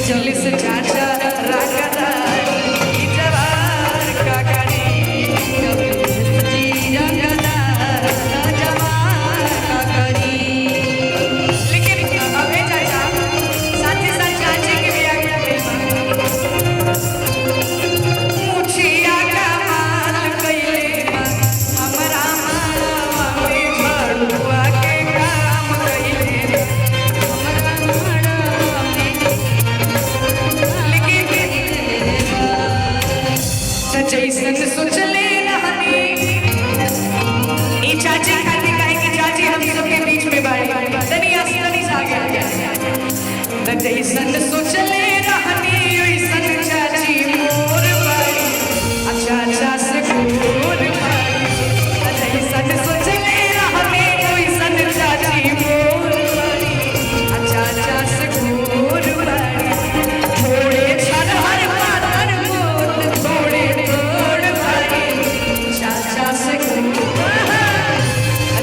चलिस चाचा रागदा ई जवार का गाड़ी जी रंगदा जवार का गाड़ी। लेकिन अब ये जाएगा साथ ही साथ चाची के भी आगे मुछिया का माल कइले हमरा मामा में झड़ुआ के काम कइले हमरा मामा जैसन सोचले रहनी ई चाची खाती काहे कि चाची हम सबके बीच में बाड़ी तनी आसनी आ गया जैसन सोचले रहनी ओइसन चाची मोर बाड़ी चाचा से गोर बाड़ी जैसन सोचले रहनी ओइसन चाची मोर बाड़ी चाचा से गोर बाड़ी थोड़े छरहर पातर मोर थोड़े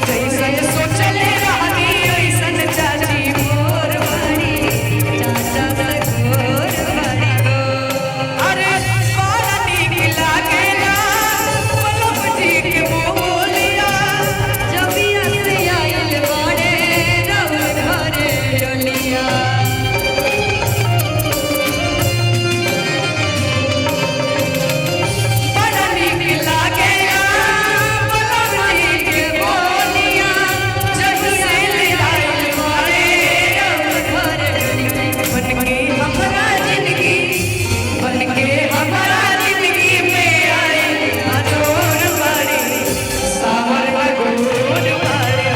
जैसन सोचले रहनी ओइसन चाची मोर बाड़ी चाचा से गोर बाड़ी अरे बड़ा नीक लागेला पलक जी के बोलिया जबिया से आइल बाड़े रउर घरे डोलिया बड़ा नीक लागेला पलक जी के बोलिया जहिया से आइल बाड़े रउर घरे डोलिया बनके हमारा जिंदगी में आए अजोर बाड़ी सावर गोर बाड़ी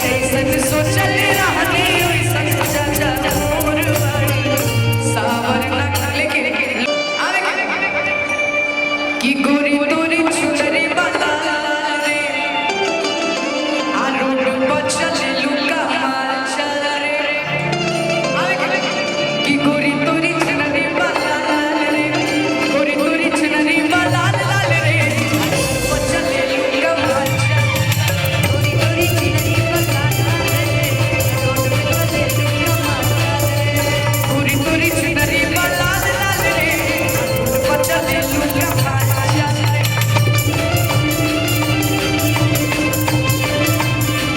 जैसन सोचल रहनी ओइसन चाचा मोर बाड़ी सावर लेकिन कि गोरी तोरी छुरी वाला रे आरो बचल लुका मार चल रे कि गोरी तोरी छुरी वाला रे गोरी तोरी छुरी वाला लाल रे बचल लुका मार चल गोरी तोरी छुरी वाला रे गोरी तोरी छुरी वाला लाल रे बचल लुका मार चल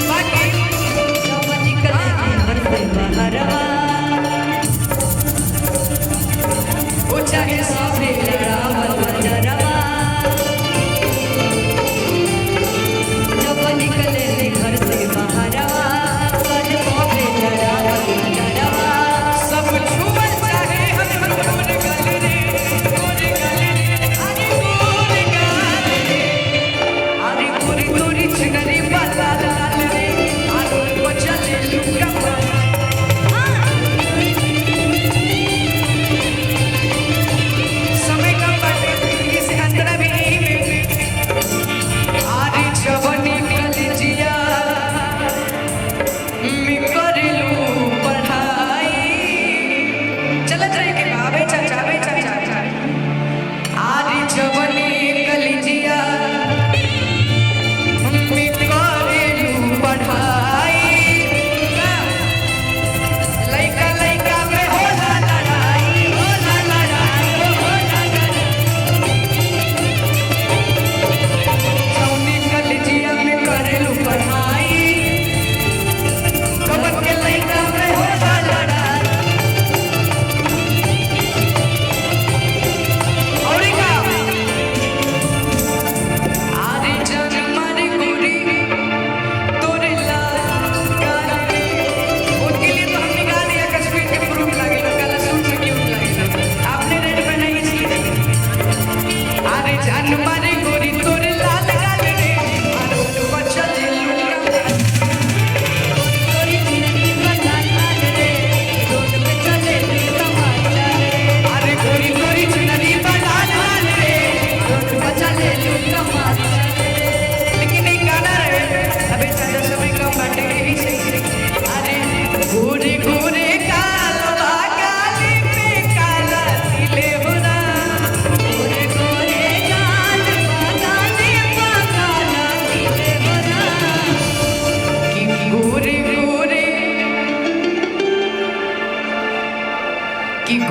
बाकी समझ कर हर से बहरवा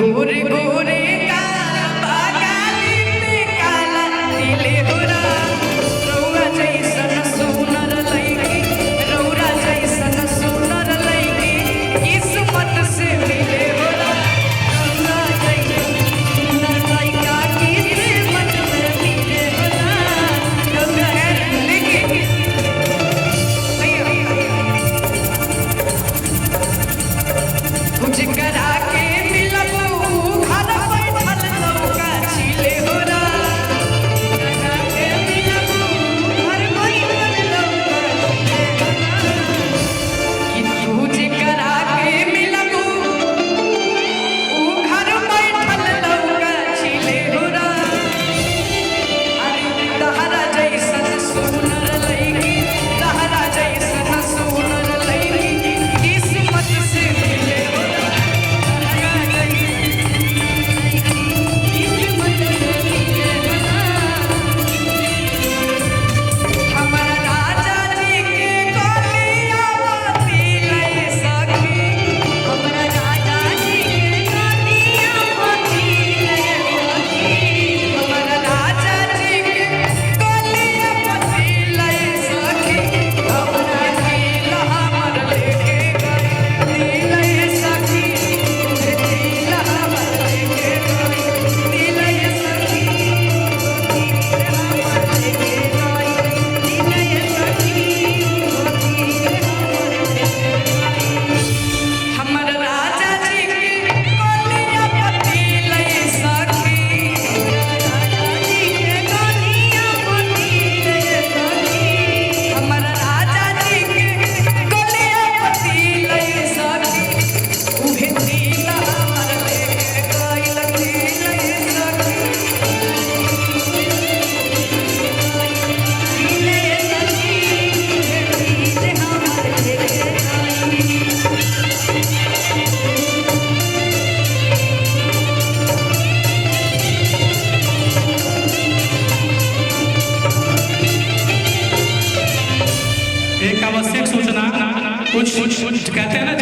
गोरे गोरे काला गाली पे काला दिले होरा रौरा जैसन सुनर लईकी रौरा जैसन सुनर लईकी किस्मत से मिले होरा रौरा जैसन सुनर लईका किस्मत से मिले होरा रौरा लेकिन कुछ करा के कुछ कहते हैं ना